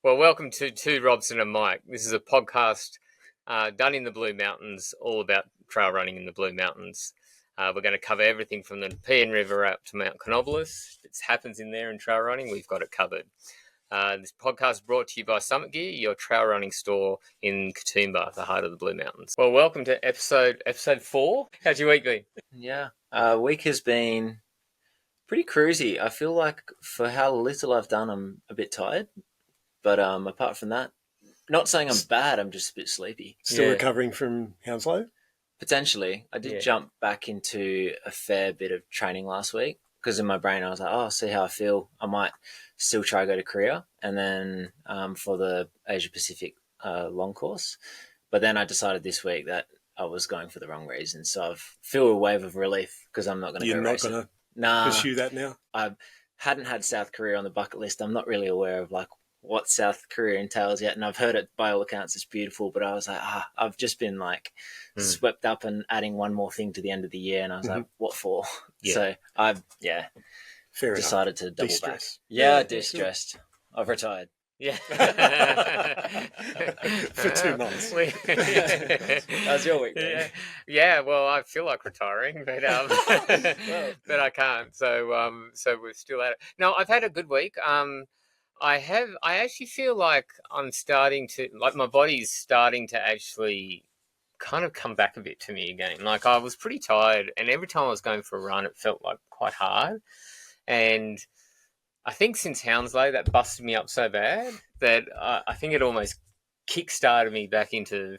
Well, welcome to Two Robson and Mike. This is a podcast done in the Blue Mountains, all about trail running in the Blue Mountains. We're going to cover everything from the Nepean River up to Mount Canobolas. If it happens in there in trail running, we've got it covered. This podcast is brought to you by Summit Gear, your trail running store in Katoomba, the heart of the Blue Mountains. Well, welcome to episode 4. How's your week been? Yeah, week has been pretty cruisy. I feel like for how little I've done, I'm a bit tired. But apart from that, not saying I'm bad, I'm just a bit sleepy. Still recovering from Hounslow? Potentially. I did jump back into a fair bit of training last week because in my brain I was like, oh, see how I feel. I might still try to go to Korea and then for the Asia Pacific long course. But then I decided this week that I was going for the wrong reason. So I feel a wave of relief because I'm not going to go racing. You're not going to pursue that now? I hadn't had South Korea on the bucket list. I'm not really aware of what South Korea entails yet, and I've heard it by all accounts it's beautiful, but I was like, I've just been swept up and adding one more thing to the end of the year, and I was like, what for? Yeah. So I've decided to double back. Yeah, de-stressed. I've retired. Yeah. For 2 months. How's your week been? Yeah, well, I feel like retiring, but but I can't. So we're still at it. No, I've had a good week. I actually feel like I'm starting to, my body's starting to actually kind of come back a bit to me again. Like I was pretty tired, and every time I was going for a run, it felt like quite hard. And I think since Hounslow, that busted me up so bad that I think it almost kick-started me back into,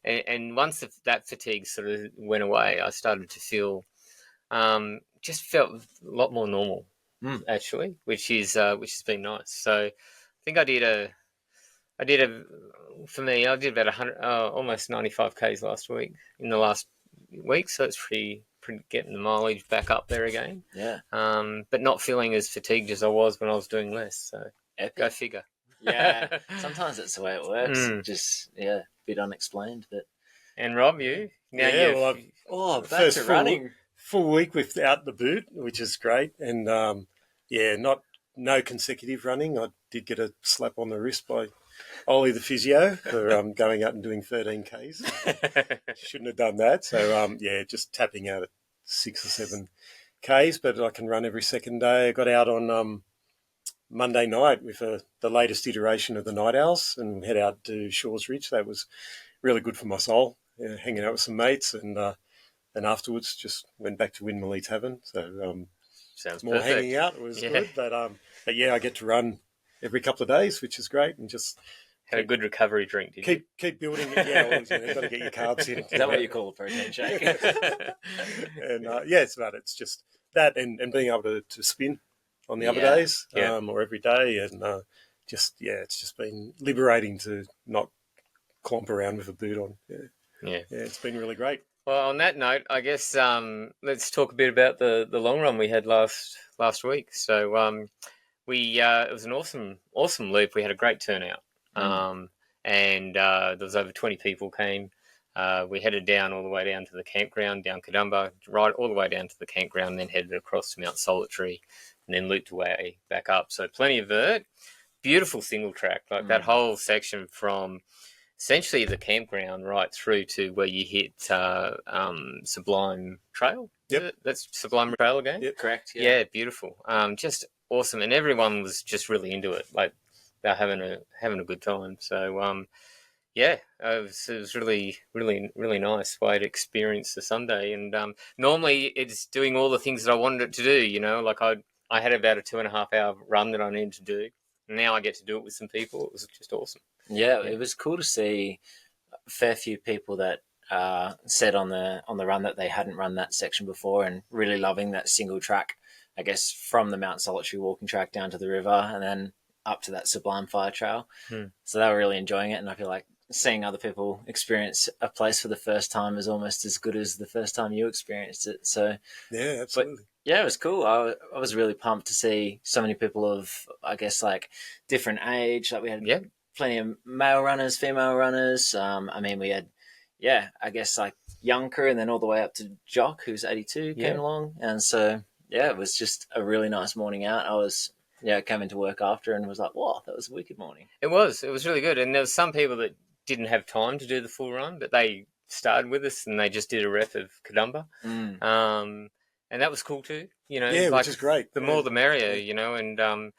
and once that fatigue sort of went away, I started to feel, just felt a lot more normal. Actually, which has been nice. So I think I did about 100, almost 95 Ks last week in the last week. So it's pretty getting the mileage back up there again. Yeah. But not feeling as fatigued as I was when I was doing less. So Epic. Go figure. Yeah. Sometimes that's the way it works. Just a bit unexplained, but. And Rob, you? Now back to running. Full week without the boot, which is great, and no consecutive running. I did get a slap on the wrist by Ollie the physio for going out and doing 13 Ks. Shouldn't have done that. So just tapping out at 6 or 7 Ks, but I can run every second day. I got out on Monday night with the latest iteration of the Night Owls and head out to Shaw's Ridge. That was really good for my soul. Hanging out with some mates and afterwards, just went back to Windmill Tavern. So sounds more perfect. hanging out was good. But I get to run every couple of days, which is great, and just had a good recovery drink. Did you? Keep building it. Yeah, you've got to get your carbs in. Is that what you call a protein shake? And it's about it. It's just that and being able to spin on the other days or every day, and it's just been liberating to not clomp around with a boot on. Yeah, it's been really great. Well, on that note, I guess let's talk a bit about the long run we had last week. So it was an awesome loop. We had a great turnout, and there was over 20 people came. We headed down all the way down to the campground, down Katoomba, right all the way down to the campground, then headed across to Mount Solitary, and then looped away back up. So plenty of vert, beautiful single track, like that whole section from essentially the campground right through to where you hit Sublime Trail. Yep. That's Sublime Trail again? Yep, correct. Yeah, beautiful. Just awesome. And everyone was just really into it. Like they're having a good time. So, it was really, really, really nice way to experience the Sunday. And normally it's doing all the things that I wanted it to do, like I had about a 2.5 hour run that I needed to do. Now I get to do it with some people. It was just awesome. Yeah, it was cool to see a fair few people that said on the run that they hadn't run that section before and really loving that single track, I guess, from the Mount Solitary walking track down to the river and then up to that Sublime Fire Trail. So they were really enjoying it, and I feel like seeing other people experience a place for the first time is almost as good as the first time you experienced it. So yeah, absolutely. Yeah, it was cool. I was really pumped to see so many people of, I guess, like different age. Like we had plenty of male runners, female runners. We had, I guess like young crew and then all the way up to Jock, who's 82, came along. And so, it was just a really nice morning out. I was came into work after and was like, "Wow, that was a wicked morning." It was really good. And there was some people that didn't have time to do the full run, but they started with us and they just did a rep of Kadumba. And that was cool too. Yeah, which is great. The more the merrier, and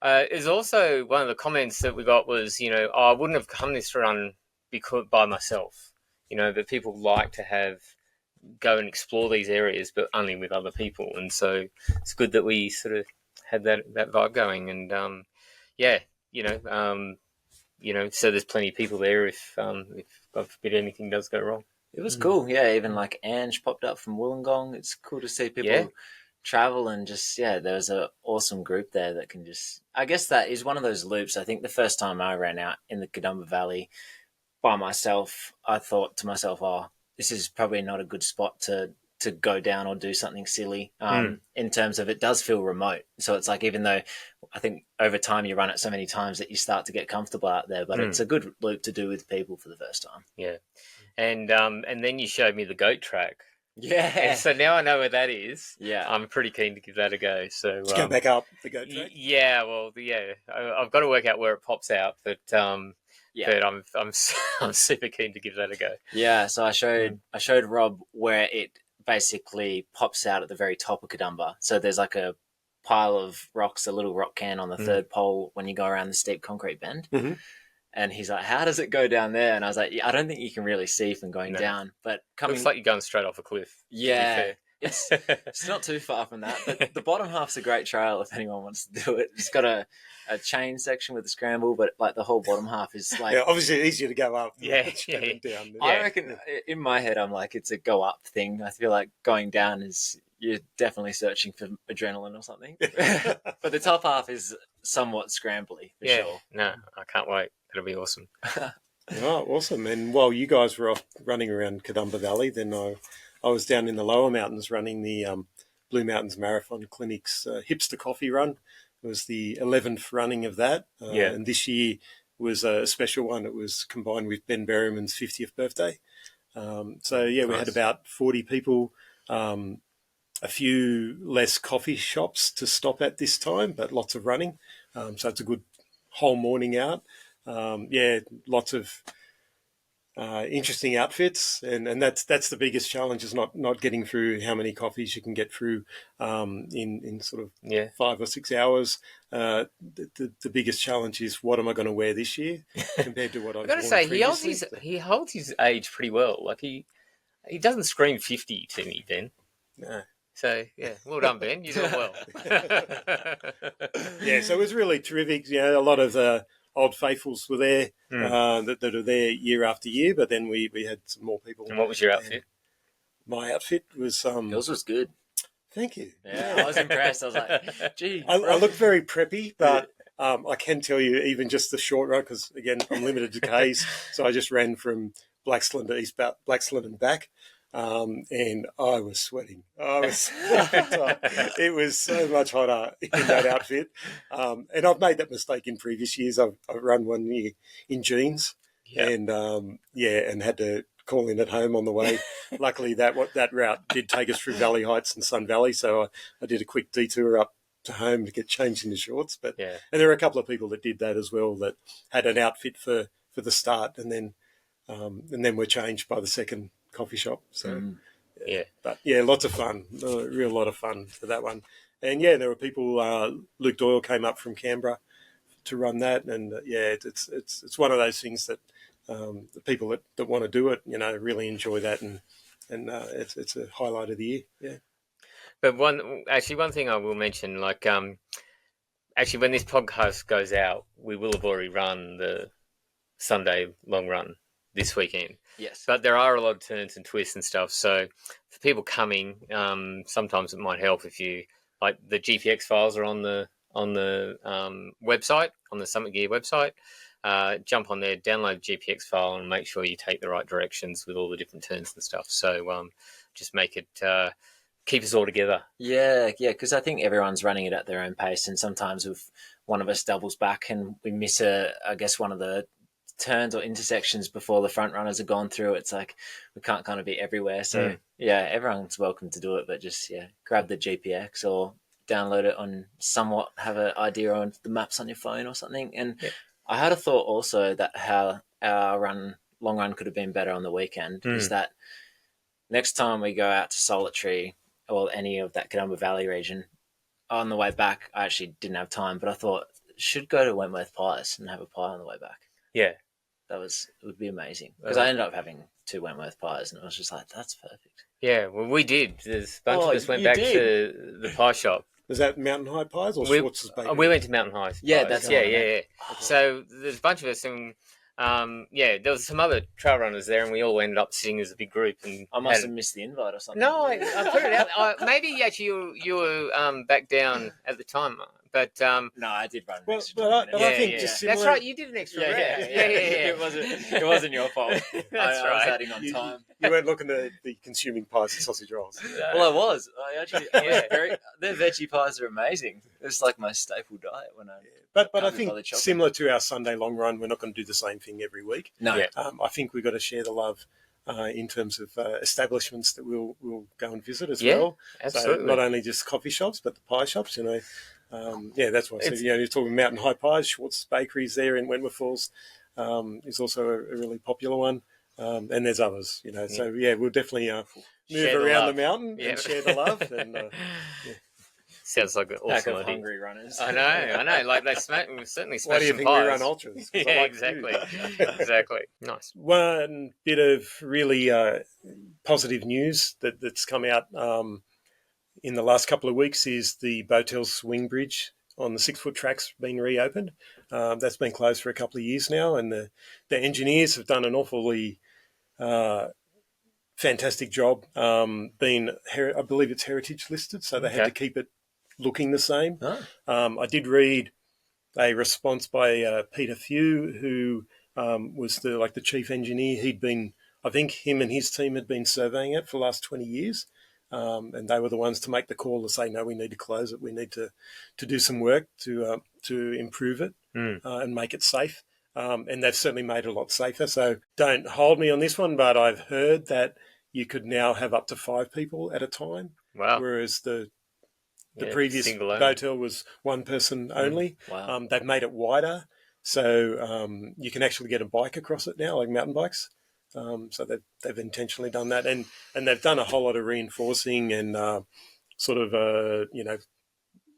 it's also one of the comments that we got was, I wouldn't have come this run by myself, but people like to go and explore these areas, but only with other people. And so it's good that we sort of had that vibe going. And so there's plenty of people there if God forbid anything does go wrong. It was cool, yeah. Even like Ange popped up from Wollongong. It's cool to see people travel and just, there was an awesome group there that can just, I guess that is one of those loops. I think the first time I ran out in the Kadumba Valley by myself, I thought to myself, this is probably not a good spot to go down or do something silly in terms of it does feel remote. So it's like, even though I think over time you run it so many times that you start to get comfortable out there, but it's a good loop to do with people for the first time. Yeah. And then you showed me the goat track. Yeah. And so now I know where that is. Yeah. I'm pretty keen to give that a go. So let's go back up the goat track. Yeah, well, I've got to work out where it pops out, but but I'm super keen to give that a go. Yeah, so I showed Rob where it basically pops out at the very top of Kadumba. So there's like a pile of rocks, a little rock can on the third pole when you go around the steep concrete bend. Mm-hmm. And he's like, "How does it go down there?" And I was like, I don't think you can really see from going down, but looks like you're going straight off a cliff. Yeah, it's not too far from that. But the bottom half's a great trail if anyone wants to do it. It's got a chain section with a scramble, but like the whole bottom half is like obviously easier to go up. Yeah. Down. I reckon in my head I'm like, it's a go up thing. I feel like going down is, you're definitely searching for adrenaline or something. But the top half is somewhat scrambly for sure. No, I can't wait. It'll be awesome. Oh, awesome. And while you guys were off running around Kadumba Valley, then I was down in the lower mountains running the Blue Mountains Marathon Clinic's Hipster Coffee Run. It was the 11th running of that. And this year was a special one. It was combined with Ben Berryman's 50th birthday. We had about 40 people, a few less coffee shops to stop at this time, but lots of running. So it's a good whole morning out. Lots of interesting outfits, and that's the biggest challenge, is not getting through how many coffees you can get through in sort of 5 or 6 hours. The biggest challenge is, what am I going to wear this year compared to what I've got to say. He holds his age pretty well. Like he doesn't scream 50 to me, Ben. No. So, well done, Ben. You did well. So it was really terrific. A lot of the old faithfuls were there that are there year after year, but then we had some more people. And what was your outfit? My outfit was... Yours was good. Thank you. Yeah, I was impressed. I was like, gee. I look very preppy, but I can tell you, even just the short run, because, again, I'm limited to Ks, so I just ran from Blaxland to East Blaxland and back. And I was sweating. It was so much hotter in that outfit. And I've made that mistake in previous years. I've run one year in jeans and had to call in at home on the way. Luckily, that route did take us through Valley Heights and Sun Valley, so I did a quick detour up to home to get changed into shorts. But and there were a couple of people that did that as well, that had an outfit for the start, and then were changed by the second coffee shop. So lots of fun, a real lot of fun for that one. And there were people. Luke Doyle came up from Canberra to run that, and it's one of those things that the people that want to do it, really enjoy that, and it's a highlight of the year. Yeah. But one thing I will mention, like when this podcast goes out, we will have already run the Sunday long run this weekend. Yes. But there are a lot of turns and twists and stuff. So for people coming, sometimes it might help if you, like, the GPX files are on the website, on the Summit Gear website. Jump on there, download the GPX file, and make sure you take the right directions with all the different turns and stuff. So just make it keep us all together. Yeah, because I think everyone's running it at their own pace, and sometimes if one of us doubles back and we miss one of the turns or intersections before the front runners have gone through, it's like we can't kind of be everywhere. So everyone's welcome to do it, but just grab the GPX or download it on somewhat have an idea on the maps on your phone or something. And I had a thought also that how our long run could have been better on the weekend is that next time we go out to Solitary or any of that Canova Valley region, on the way back, I actually didn't have time, but I thought should go to Wentworth Pies and have a pie on the way back. Yeah. It would be amazing because I ended up having 2 Wentworth pies, and I was just like, that's perfect. Yeah, well, we did. There's a bunch of us went back to the pie shop. Was that Mountain High Pies or Schwartz's Bakery? We went to Mountain High. Yeah, Pies. that's yeah. So there's a bunch of us, and there was some other trail runners there, and we all ended up sitting as a big group. And I must have missed the invite or something. No, I put it out. Maybe actually you were back down at the time, but no, I did run. But I think just similar. That's right. You did an extra round. Yeah. It wasn't your fault. That's I right. was adding on time. You weren't looking to be consuming pies and sausage rolls. Well, I was. I was their veggie pies are amazing. It's like my staple diet when I. But I think similar to our Sunday long run, we're not going to do the same thing every week. No. Yeah. I think we've got to share the love in terms of establishments that we'll go and visit as Yeah, well. absolutely. So not only just coffee shops, but the pie shops, that's why I said, you're talking Mountain High Pies, Schwartz's Bakeries there in Wentworth Falls is also a really popular one. And there's others, So, we'll definitely move around the mountain and share the love. And, Sounds like an awesome idea. Hungry runners. I know. Like we certainly smashed why do you some think pies. we run ultras? Yeah, exactly. Exactly. Nice. One bit of really positive news that's come out in the last couple of weeks is the Botel Swing Bridge on the 6-foot track's been reopened. That's been closed for a couple of years now, and the engineers have done an awfully fantastic job. I believe it's heritage listed, so they had to keep it looking the same. I did read a response by Peter Few, who was the chief engineer. I think him and his team had been surveying it for the last 20 years. And they were the ones to make the call to say, no, we need to close it. We need to do some work to improve it and make it safe. And they've certainly made it a lot safer. So don't hold me on this one, but I've heard that you could now have up to 5 people at a time. Wow. Whereas the previous Botel was 1 person only. Wow. They've made it wider. So you can actually get a bike across it now, like mountain bikes. So they've intentionally done that, and they've done a whole lot of reinforcing and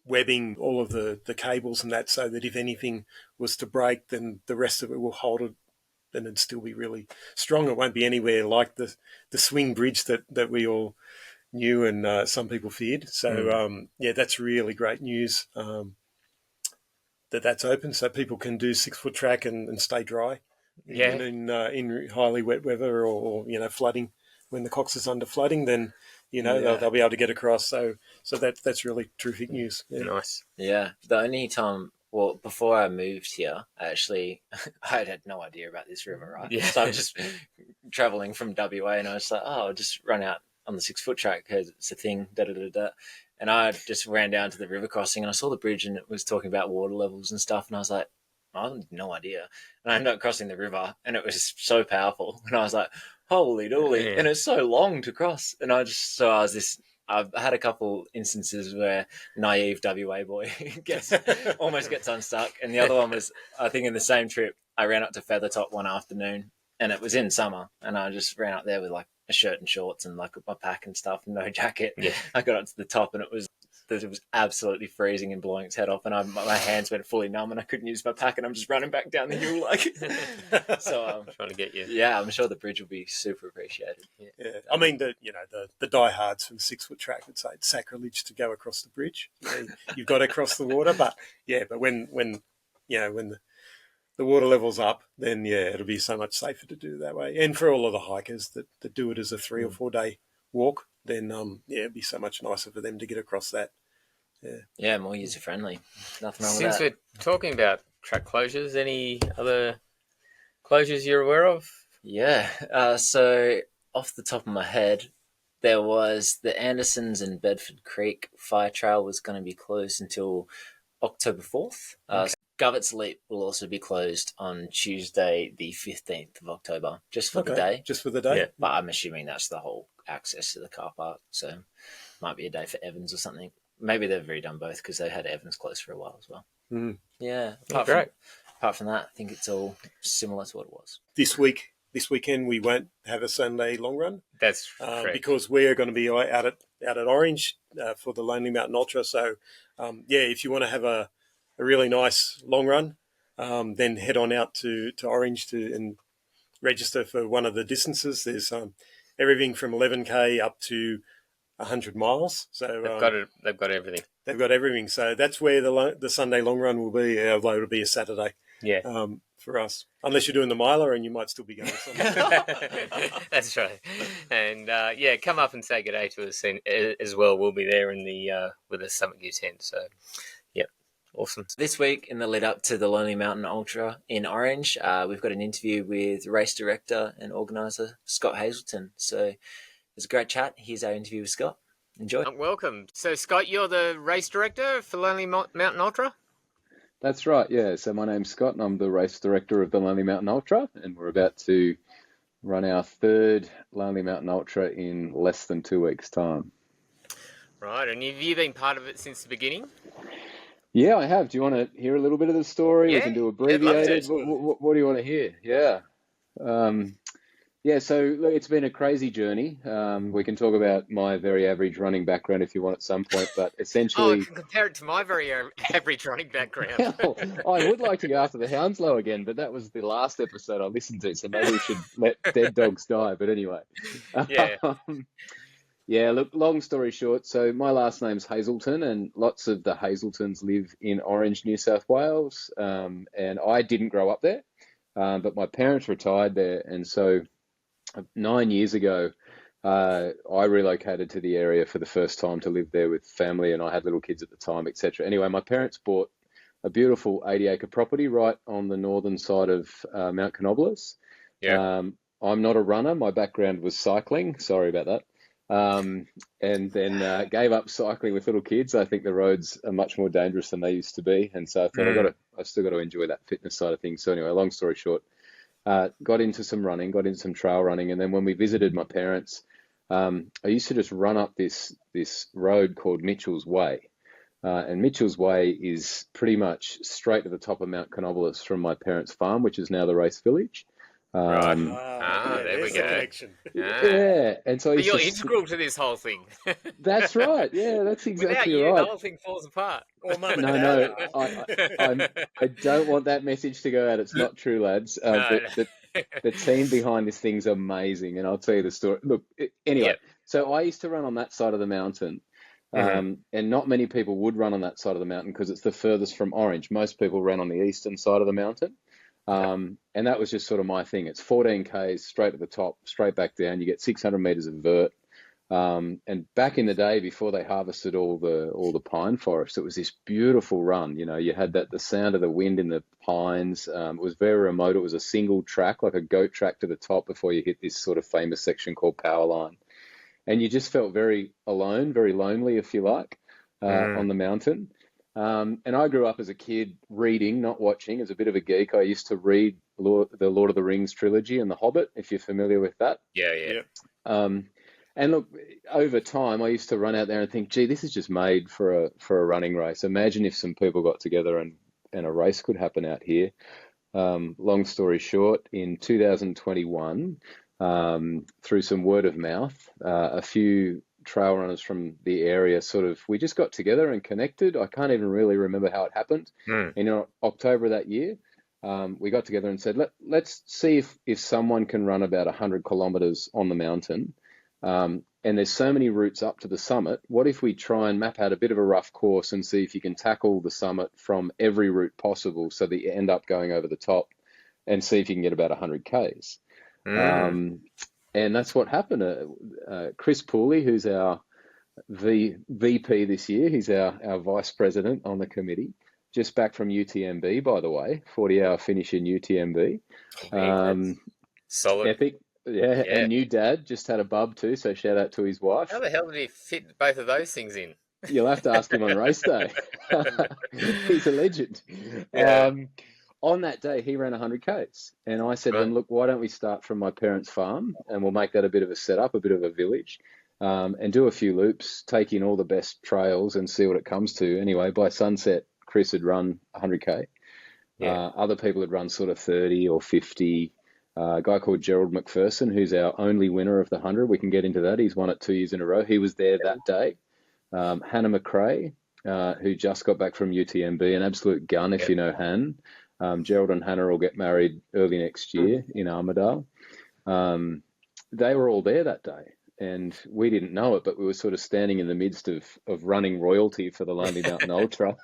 webbing all of the cables and that, so that if anything was to break, then the rest of it will hold it, and it'd still be really strong. It won't be anywhere like the swing bridge that we all knew and some people feared. So that's really great news that's open, so people can do 6-foot track and stay dry. Yeah. In highly wet weather or flooding, when the Cox is under flooding, then they'll be able to get across. So that's really terrific news. Yeah. Nice. Yeah. The only time, before I moved here, I had no idea about this river, right? Yeah. So I'm just traveling from WA, and I was like, I'll just run out on the 6-foot track because it's a thing. And I just ran down to the river crossing, and I saw the bridge, and it was talking about water levels and stuff, and I was like, I had no idea. And I ended up crossing the river, and it was so powerful. And I was like, holy dooly. Yeah. And it's so long to cross. And I've had a couple instances where naive WA boy almost gets unstuck. And the other one was, I think in the same trip, I ran up to Feathertop one afternoon, and it was in summer. And I just ran up there with like a shirt and shorts and like my pack and stuff, and no jacket. Yeah. I got up to the top, and it was absolutely freezing and blowing its head off, and my hands went fully numb, and I couldn't use my pack, and I'm just running back down the hill So I'm trying to get you. Yeah, I'm sure the bridge will be super appreciated. Yeah. I mean, the diehards from the 6-foot track would say it's sacrilege to go across the bridge. You've got to cross the water, but when the water level's up, then it'll be so much safer to do it that way. And for all of the hikers that do it as a 3 or 4 day walk, then it'd be so much nicer for them to get across that. Yeah, more user friendly. Nothing wrong with Since that. we're talking about track closures, any other closures you're aware of? Yeah. So off the top of my head, there was the Andersons and Bedford Creek Fire Trail was going to be closed until October 4th. Govetts Leap will also be closed on Tuesday, the 15th of October, just for the day. Just for the day? Yeah. But I'm assuming that's the whole access to the car park. So might be a day for Evans or something. maybe they've redone both because they had Evans close for a while as well. Mm. Yeah, Great. apart from that, I think it's all similar to what it was. This weekend, we won't have a Sunday long run. That's correct. Because we're going to be out at Orange for the Lonely Mountain Ultra. So, if you want to have a really nice long run, then head on out to Orange and register for one of the distances. There's everything from 11K up to 100 miles. So they've got everything. They've got everything. So that's where the Sunday long run will be, although it'll be a Saturday. Yeah. For us, unless you're doing the miler, and you might still be going somewhere. That's right. And come up and say good day to us as well. We'll be there in the with the Summit Gear tent. So, yeah, awesome. This week, in the lead up to the Lonely Mountain Ultra in Orange, we've got an interview with race director and organizer Scott Hazelton. So it was a great chat. Here's our interview with Scott. Enjoy. Welcome. So, Scott, you're the race director for Lonely Mountain Ultra? That's right, yeah. So my name's Scott and I'm the race director of the Lonely Mountain Ultra, and we're about to run our third Lonely Mountain Ultra in less than 2 weeks' time. Right, and have you been part of it since the beginning? Yeah, I have. Do you want to hear a little bit of the story? Yeah, We can do I'd love abbreviated. to. What do you want to hear? Yeah. So look, it's been a crazy journey. We can talk about my very average running background if you want at some point, but essentially... I can compare it to my very average running background. Well, I would like to go after the Hounslow again, but that was the last episode I listened to, so maybe we should let dead dogs die. But anyway. Yeah. Look, long story short, so my last name's Hazelton, and lots of the Hazeltons live in Orange, New South Wales, and I didn't grow up there, but my parents retired there, and so 9 years ago, I relocated to the area for the first time to live there with family, and I had little kids at the time, etc. Anyway, my parents bought a beautiful 80-acre property right on the northern side of Mount Canobolas. Yeah. I'm not a runner. My background was cycling. Sorry about that. And then gave up cycling with little kids. I think the roads are much more dangerous than they used to be, and so I thought I've still got to enjoy that fitness side of things. So anyway, long story short, got into some running, got into some trail running, and then when we visited my parents, I used to just run up this road called Mitchell's Way. And Mitchell's Way is pretty much straight to the top of Mount Canobolas from my parents' farm, which is now the race village. Right. There we go. Connection. Yeah, and so But you're integral to this whole thing. That's right. Yeah, that's exactly Without you, right. the whole thing falls apart. Or mum and No, dad. I don't want that message to go out. It's not true, lads. The team behind this thing's amazing, and I'll tell you the story. Look, anyway, So I used to run on that side of the mountain, and not many people would run on that side of the mountain because it's the furthest from Orange. Most people ran on the eastern side of the mountain. And that was just sort of my thing. It's 14 Ks straight to the top, straight back down. You get 600 meters of vert. And back in the day, before they harvested all the pine forest, it was this beautiful run. You know, you had the sound of the wind in the pines. It was very remote. It was a single track, like a goat track to the top before you hit this sort of famous section called Powerline. And you just felt very alone, very lonely, if you like, on the mountain. And I grew up as a kid reading, not watching. As a bit of a geek, I used to read the Lord of the Rings trilogy and The Hobbit, if you're familiar with that. Yeah. And look, over time, I used to run out there and think, gee, this is just made for a running race. Imagine if some people got together and a race could happen out here. Long story short, in 2021, through some word of mouth, a few trail runners from the area we just got together and connected. I can't even really remember how it happened. In October that year, we got together and said, let's see if someone can run about 100 kilometers on the mountain. And there's so many routes up to the summit. What if we try and map out a bit of a rough course and see if you can tackle the summit from every route possible so that you end up going over the top, and see if you can get about 100 Ks. And that's what happened. Chris Pooley, who's our VP this year, he's our vice president on the committee, just back from UTMB, by the way, 40-hour finish in UTMB. Solid. Epic. Yeah, and new dad, just had a bub too, so shout out to his wife. How the hell did he fit both of those things in? You'll have to ask him on race day. He's a legend. Yeah. On that day, he ran 100 Ks. And I said to him, look, why don't we start from my parents' farm and we'll make that a bit of a setup, a bit of a village. and do a few loops, take in all the best trails and see what it comes to. Anyway, by sunset, Chris had run 100K. Yeah. Other people had run sort of 30 or 50. A guy called Gerald McPherson, who's our only winner of the 100. We can get into that. He's won it 2 years in a row. He was there that day. Hannah McRae, who just got back from UTMB, an absolute gun if Yep. you know Han. Gerald and Hannah will get married early next year in Armidale. They were all there that day, and we didn't know it, but we were sort of standing in the midst of running royalty for the Lonely Mountain Ultra.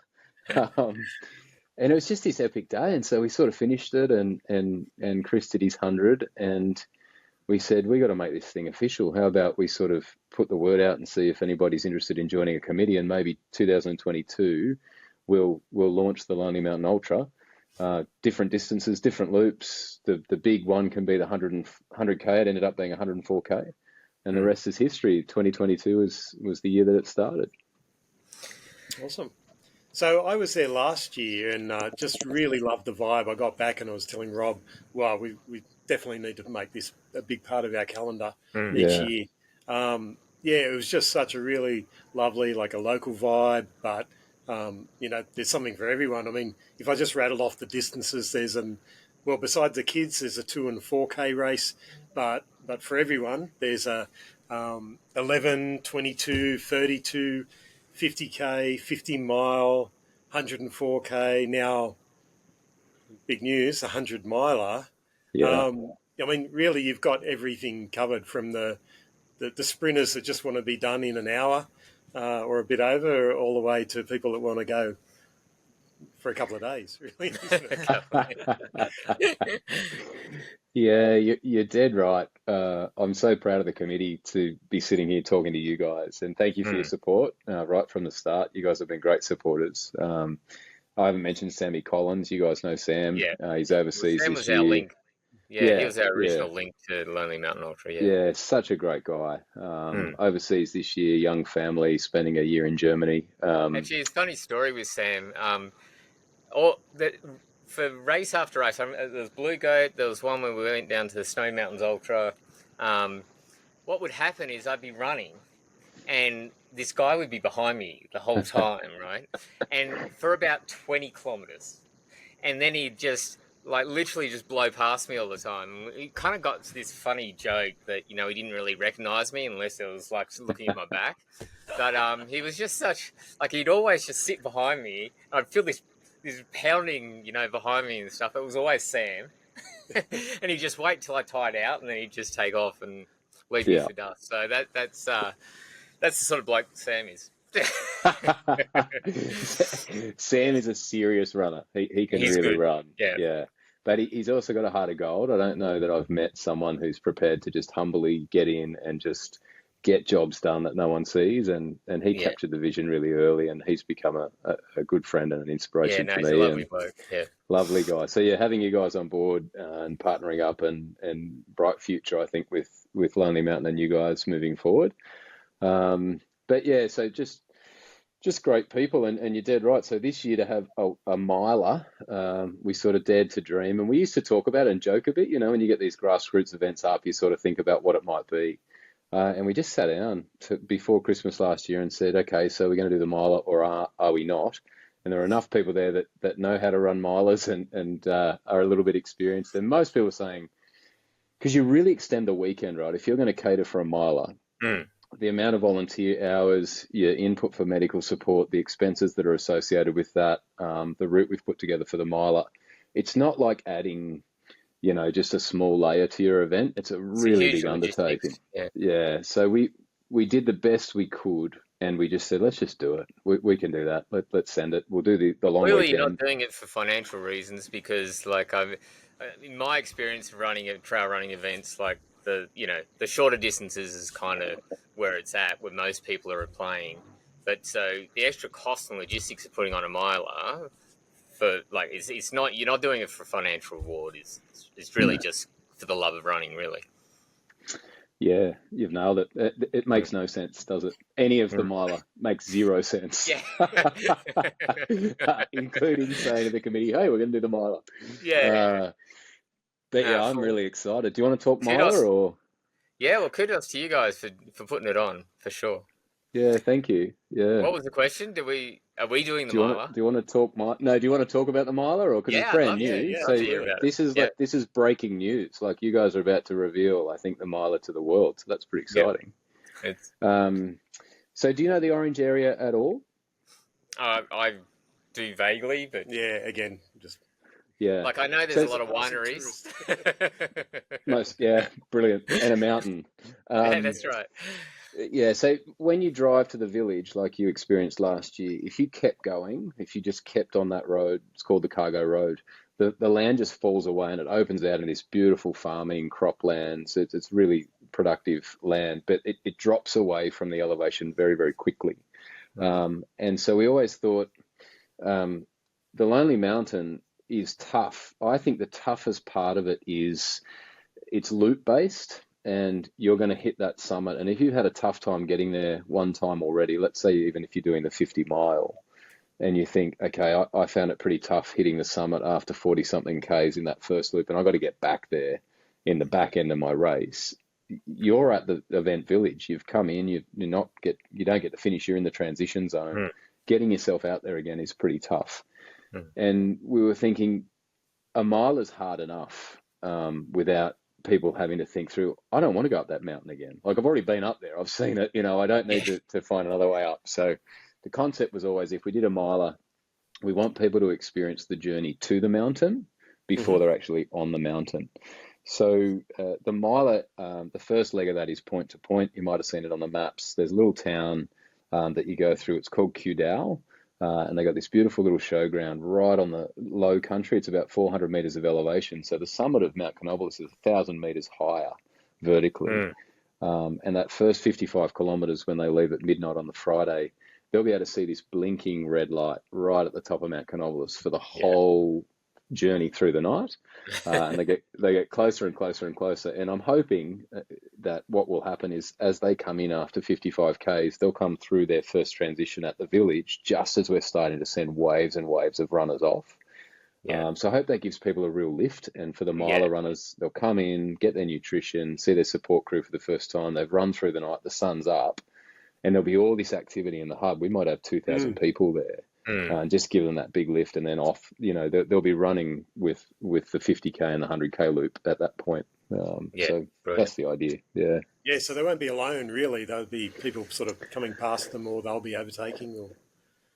And it was just this epic day, and so we sort of finished it, and Chris did his 100, and we said, we got to make this thing official. How about we sort of put the word out and see if anybody's interested in joining a committee, and maybe 2022 we'll launch the Lonely Mountain Ultra. Different distances, different loops. The big one can be the 100K. It ended up being 104K, and the rest is history. 2022 was the year that it started. Awesome. So I was there last year and just really loved the vibe. I got back and I was telling Rob, well, we definitely need to make this a big part of our calendar each year. It was just such a really lovely, like a local vibe, but, there's something for everyone. I mean, if I just rattled off the distances, besides the kids, there's a 2 and 4K race, but for everyone, there's a 11, 22, 32, 50K, 50 mile, 104K, now big news, 100 miler. Yeah. Really, you've got everything covered, from the sprinters that just want to be done in an hour or a bit over, all the way to people that want to go for a couple of days, really. Yeah, you're dead right. I'm so proud of the committee to be sitting here talking to you guys, and thank you for your support right from the start. You guys have been great supporters. I haven't mentioned Sammy Collins. You guys know Sam. Yeah. He's overseas Sam this was year. our link. Yeah, he was our original link to Lonely Mountain Ultra. Yeah, such a great guy. Overseas this year, young family, spending a year in Germany. Actually, it's a funny story with Sam. For race after race, there was Blue Goat, there was one where we went down to the Snowy Mountains Ultra. What would happen is I'd be running, and this guy would be behind me the whole time, right? And for about 20 kilometers. And then he'd just, literally just blow past me all the time. He kind of got this funny joke that, he didn't really recognize me unless it was, looking at my back. But he was just he'd always just sit behind me. I'd feel this pounding, behind me and stuff. It was always Sam. And he'd just wait till I tired out, and then he'd just take off and leave me for dust. So that's the sort of bloke Sam is. Sam is a serious runner. He can He's really good. run. Yeah. But he's also got a heart of gold. I don't know that I've met someone who's prepared to just humbly get in and just get jobs done that no one sees. And he captured the vision really early, and he's become a good friend and an inspiration to me. He's a lovely bloke. Yeah. Lovely guy. So having you guys on board and partnering up and bright future, I think, with Lonely Mountain and you guys moving forward. So just great people, and you're dead right. So this year to have a miler, we sort of dared to dream, and we used to talk about it and joke a bit, when you get these grassroots events up, you sort of think about what it might be. And we just sat down before Christmas last year and said, okay, so we're going to do the miler, or are we not? And there are enough people there that know how to run milers and are a little bit experienced. And most people are saying, because you really extend the weekend, right? If you're going to cater for a miler, the amount of volunteer hours, your input for medical support, the expenses that are associated with that, the route we've put together for the miler, it's not like adding, just a small layer to your event. It's a really big undertaking. Yeah. So we did the best we could, and we just said, let's just do it. We can do that. Let's send it. We'll do the long Clearly, weekend. you're not doing it for financial reasons, because in my experience of running trail running events, the shorter distances is kind of where it's at, where most people are playing. But so the extra cost and logistics of putting on a miler, it's not, you're not doing it for financial reward. It's really just for the love of running, really. Yeah, you've nailed it. It makes no sense, does it? Any of the miler makes zero sense. Yeah. Including saying to the committee, hey, we're going to do the miler. Yeah. I'm really excited. Do you want to talk miler or? Yeah, well, kudos to you guys for putting it on for sure. Yeah, thank you. Yeah. What was the question? Are we doing the Do you want to miler? talk No, do you want to talk about the miler, or because it's Yeah, I'd brand love to. Yeah, new? yeah, Love So to hear absolutely. about it. this is Yeah, this is breaking news. Like, you guys are about to reveal, I think, the miler to the world. So that's pretty yeah. exciting. It's So do you know the Orange area at all? I do vaguely, but Yeah, again, just Yeah. like I know there's So a it's lot of passing wineries. tourist. yeah, brilliant, and a mountain. Yeah, that's right. Yeah, so when you drive to the village, like you experienced last year, if you kept going, if you just kept on that road, it's called the Cargo Road, the land just falls away and it opens out in this beautiful farming croplands. It's really productive land, but it drops away from the elevation very, very quickly. And so we always thought the Lonely Mountain is tough. I think the toughest part of it is it's loop based, and you're going to hit that summit. And if you've had a tough time getting there one time already, let's say even if you're doing the 50 mile, and you think, okay, I found it pretty tough hitting the summit after 40 something Ks in that first loop, and I got to get back there in the back end of my race. You're at the event village. You've come in. You don't get to finish. You're in the transition zone. Getting yourself out there again is pretty tough. And we were thinking, a mile is hard enough without people having to think through, I don't want to go up that mountain again. Like, I've already been up there. I've seen it. I don't need to find another way up. So the concept was always, if we did a miler, we want people to experience the journey to the mountain before they're actually on the mountain. So the miler, the first leg of that is point to point. You might have seen it on the maps. There's a little town that you go through. It's called Cudal. And they got this beautiful little showground right on the low country. It's about 400 meters of elevation. So the summit of Mount Canobolas is 1,000 meters higher vertically. And that first 55 kilometers, when they leave at midnight on the Friday, they'll be able to see this blinking red light right at the top of Mount Canobolas for the whole journey through the night. And they get closer and closer and closer. And I'm hoping that what will happen is, as they come in after 55 Ks, they'll come through their first transition at the village just as we're starting to send waves and waves of runners off. So I hope that gives people a real lift. And for the miler runners, they'll come in, get their nutrition, see their support crew for the first time. They've run through the night, the sun's up, and there'll be all this activity in the hub. We might have 2,000 people there. And just give them that big lift, and then off. They'll be running with the 50K and the 100K loop at that point. So brilliant. That's the idea. Yeah. Yeah, so they won't be alone, really. There'll be people sort of coming past them, or they'll be overtaking. Or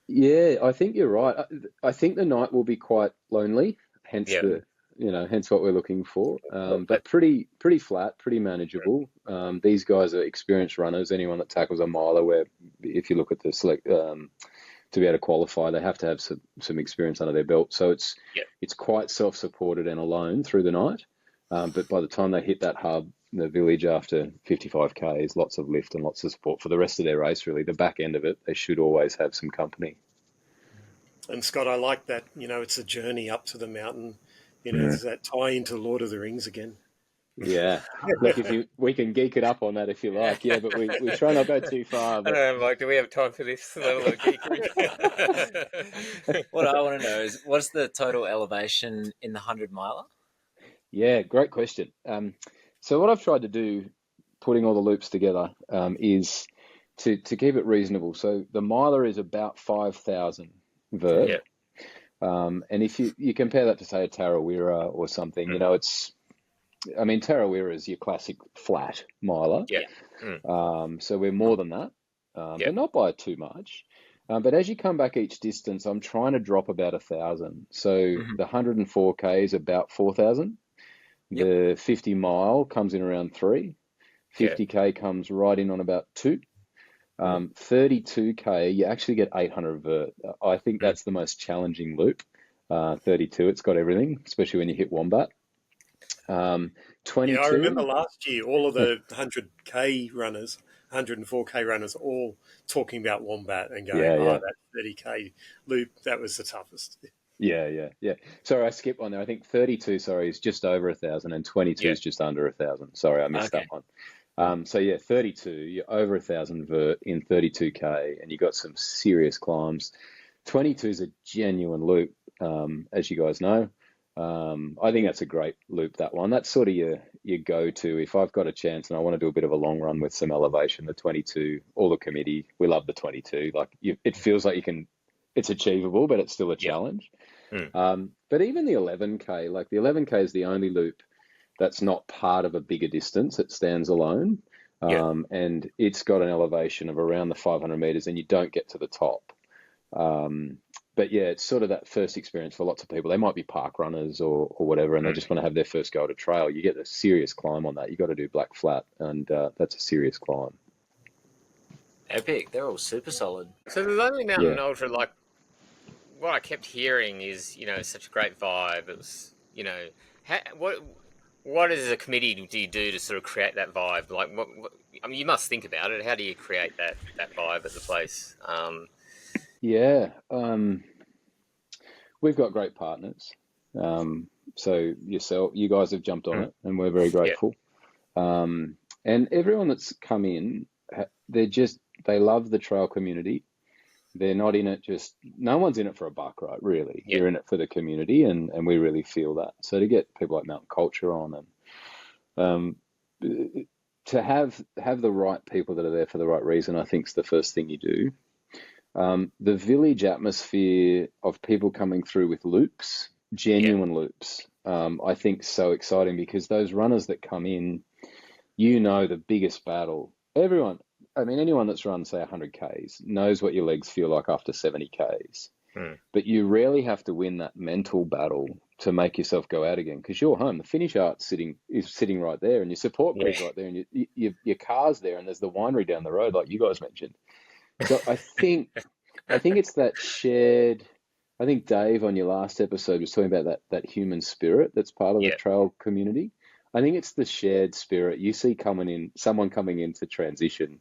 Yeah, I think you're right. I think the night will be quite lonely, hence hence what we're looking for. But pretty flat, pretty manageable. These guys are experienced runners. Anyone that tackles a miler, where if you look at the select. To be able to qualify, they have to have some experience under their belt. So it's quite self-supported and alone through the night. But by the time they hit that hub, the village, after 55 Ks, lots of lift and lots of support for the rest of their race, really. The back end of it, they should always have some company. And Scott, I like that, it's a journey up to the mountain. Does that tie into Lord of the Rings again? Yeah, look, we can geek it up on that if you like. Yeah, but we try not to go too far. But... I don't know, Mike, do we have time for this level of geekery? What I want to know is, what's the total elevation in the 100 miler? Yeah, great question. So what I've tried to do, putting all the loops together, is to keep it reasonable. So the miler is about 5,000 vert. Yeah. And if you compare that to, say, a Tarawera or something, Tarawera is your classic flat miler. Yeah. So we're more than that, but not by too much. But as you come back each distance, I'm trying to drop about 1,000. So the 104K is about 4,000. The 50 mile comes in around 3. 50K comes right in on about 2. 32K, you actually get 800 vert. I think that's the most challenging loop. 32, it's got everything, especially when you hit Wombat. 22. Yeah, I remember last year, all of the 100K runners, 104K runners, all talking about Wombat and going, that 30K loop, that was the toughest. Yeah. Sorry, I skipped one there. I think 32, is just over 1,000, and 22 is just under 1,000. Sorry, I missed that one. 32, you're over 1,000 vert in 32K, and you got some serious climbs. 22 is a genuine loop, as you guys know. I think that's a great loop, that one. That's sort of your go-to. If I've got a chance and I want to do a bit of a long run with some elevation, the 22, or the committee, we love the 22. Like it feels like it's achievable, but it's still a Yeah. challenge. Mm. But even the 11K, like the 11K is the only loop that's not part of a bigger distance. It stands alone. Yeah. And it's got an elevation of around the 500 meters, and you don't get to the top. But yeah, it's sort of that first experience for lots of people. They might be park runners or whatever, and they just want to have their first go at a trail. You get a serious climb on that. You got to do Black Flat, and that's a serious climb. Epic. They're all super solid. So the Lonely Mountain Yeah. Ultra, like what I kept hearing is, such a great vibe. It was, what as a committee do you do to sort of create that vibe? Like, what I mean, you must think about it. How do you create that vibe at the place? Yeah. We've got great partners. So you guys have jumped on it, and we're very grateful. And everyone that's come in, they love the trail community. They're not in it no one's in it for a buck, right? Really. Yeah. You're in it for the community, and we really feel that. So to get people like Mountain Culture on, and to have the right people that are there for the right reason, I think is the first thing you do. The village atmosphere of people coming through with loops, genuine loops, I think so exciting, because those runners that come in, the biggest battle. Anyone that's run, say, 100 Ks knows what your legs feel like after 70 Ks. But you rarely have to win that mental battle to make yourself go out again, because you're home. The finish art's sitting right there, and your support grid's right there, and your car's there, and there's the winery down the road, like you guys mentioned. So I think it's that shared. I think Dave on your last episode was talking about that human spirit that's part of the trail community. I think it's the shared spirit you see someone coming into transition.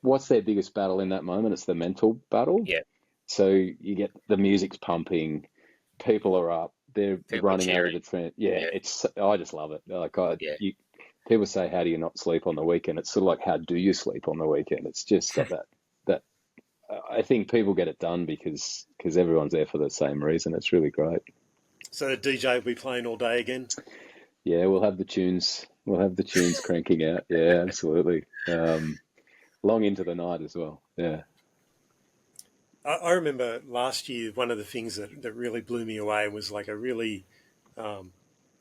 What's their biggest battle in that moment? It's the mental battle. Yeah. So you get the music's pumping, people are up, they're running over the trend. Yeah, I just love it. Like people say, how do you not sleep on the weekend? It's sort of like, how do you sleep on the weekend? It's just got that. I think people get it done because everyone's there for the same reason. It's really great. So the DJ will be playing all day again? Yeah, we'll have the tunes. We'll have the tunes cranking out. Yeah, absolutely. Long into the night as well. Yeah. I remember last year, one of the things that really blew me away was like a really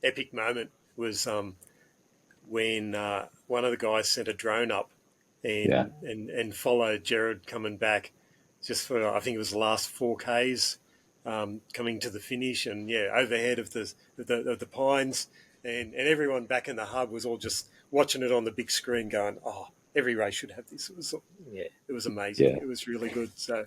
epic moment was when one of the guys sent a drone up and followed Jared coming back just for, I think it was the last 4Ks coming to the finish, and overhead of the pines, and everyone back in the hub was all just watching it on the big screen going, oh, every race should have this. It was amazing. Yeah. It was really good. So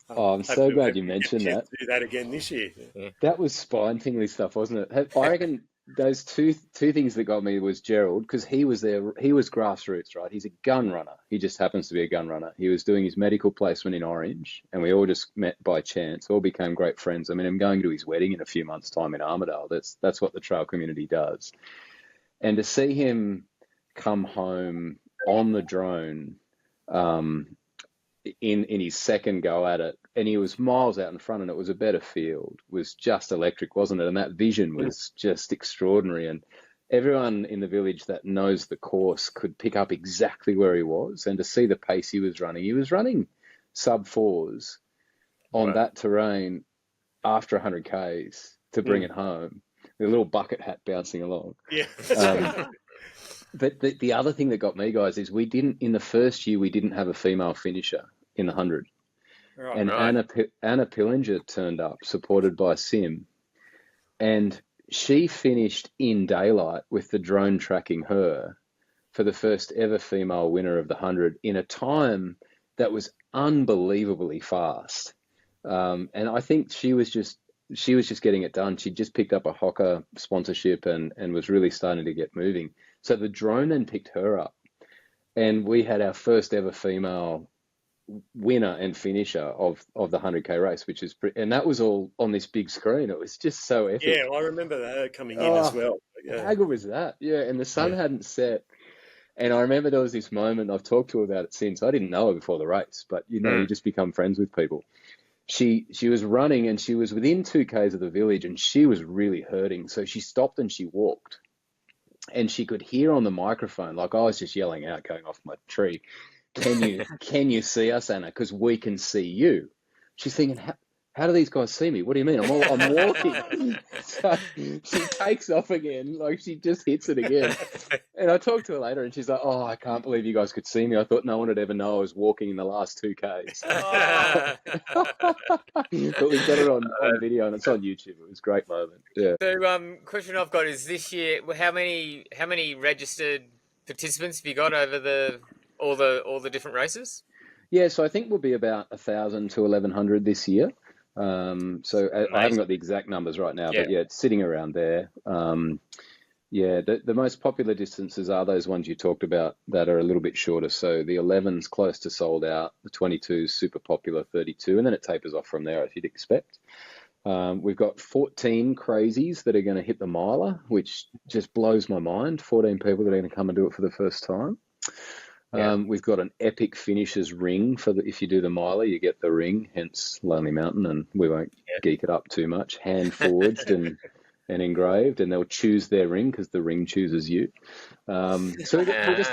I'm so glad you mentioned that. Do that again this year. Yeah. That was spine tingly stuff, wasn't it? I reckon those two things that got me was Gerald, because he was there. He was grassroots, right? He's a gun runner. He just happens to be a gun runner. He was doing his medical placement in Orange, and we all just met by chance. All became great friends. I mean, I'm going to his wedding in a few months' time in Armidale. That's what the trail community does. And to see him come home on the drone, in his second go at it, and he was miles out in front, and it was a better field, was just electric, wasn't it? And that vision was just extraordinary, and everyone in the village that knows the course could pick up exactly where he was, and to see the pace he was running sub fours on that terrain after 100 Ks to bring it home, with a little bucket hat bouncing along. But the other thing that got me, guys, is in the first year, we didn't have a female finisher in the 100. Right, and Anna Pillinger turned up, supported by Sim. And she finished in daylight with the drone tracking her for the first ever female winner of the 100 in a time that was unbelievably fast. And I think she was just getting it done. She just picked up a Hoka sponsorship and was really starting to get moving. So the drone then picked her up, and we had our first ever female winner and finisher of the 100K race, which is and that was all on this big screen. It was just so epic. Yeah, I remember that coming in as well. How good was that? Yeah, and the sun hadn't set. And I remember there was this moment, I've talked to her about it since. I didn't know her before the race, but you just become friends with people. she was running and she was within 2Ks of the village and she was really hurting. So she stopped and she walked. And she could hear on the microphone, like I was just yelling out, going off my tree, can you see us, Anna? Because we can see you. She's thinking, how do these guys see me? What do you mean? I'm walking. So she takes off again, like she just hits it again. And I talked to her later and she's like, oh, I can't believe you guys could see me. I thought no one would ever know I was walking in the last 2Ks. But we've got it on video and it's on YouTube. It was a great moment. Yeah. So, question I've got is this year, how many registered participants have you got over all the different races? Yeah, so I think we'll be about 1,000 to 1,100 this year. So I haven't got the exact numbers right now, but yeah, it's sitting around there. Yeah, the most popular distances are those ones you talked about that are a little bit shorter. So the 11's close to sold out, the 22's super popular, 32, and then it tapers off from there, as you'd expect. We've got 14 crazies that are going to hit the miler, which just blows my mind. 14 people that are going to come and do it for the first time. We've got an epic finishers ring if you do the miler, you get the ring, hence Lonely Mountain, and we won't geek it up too much. Hand forged and engraved, and they'll choose their ring because the ring chooses you. So we're just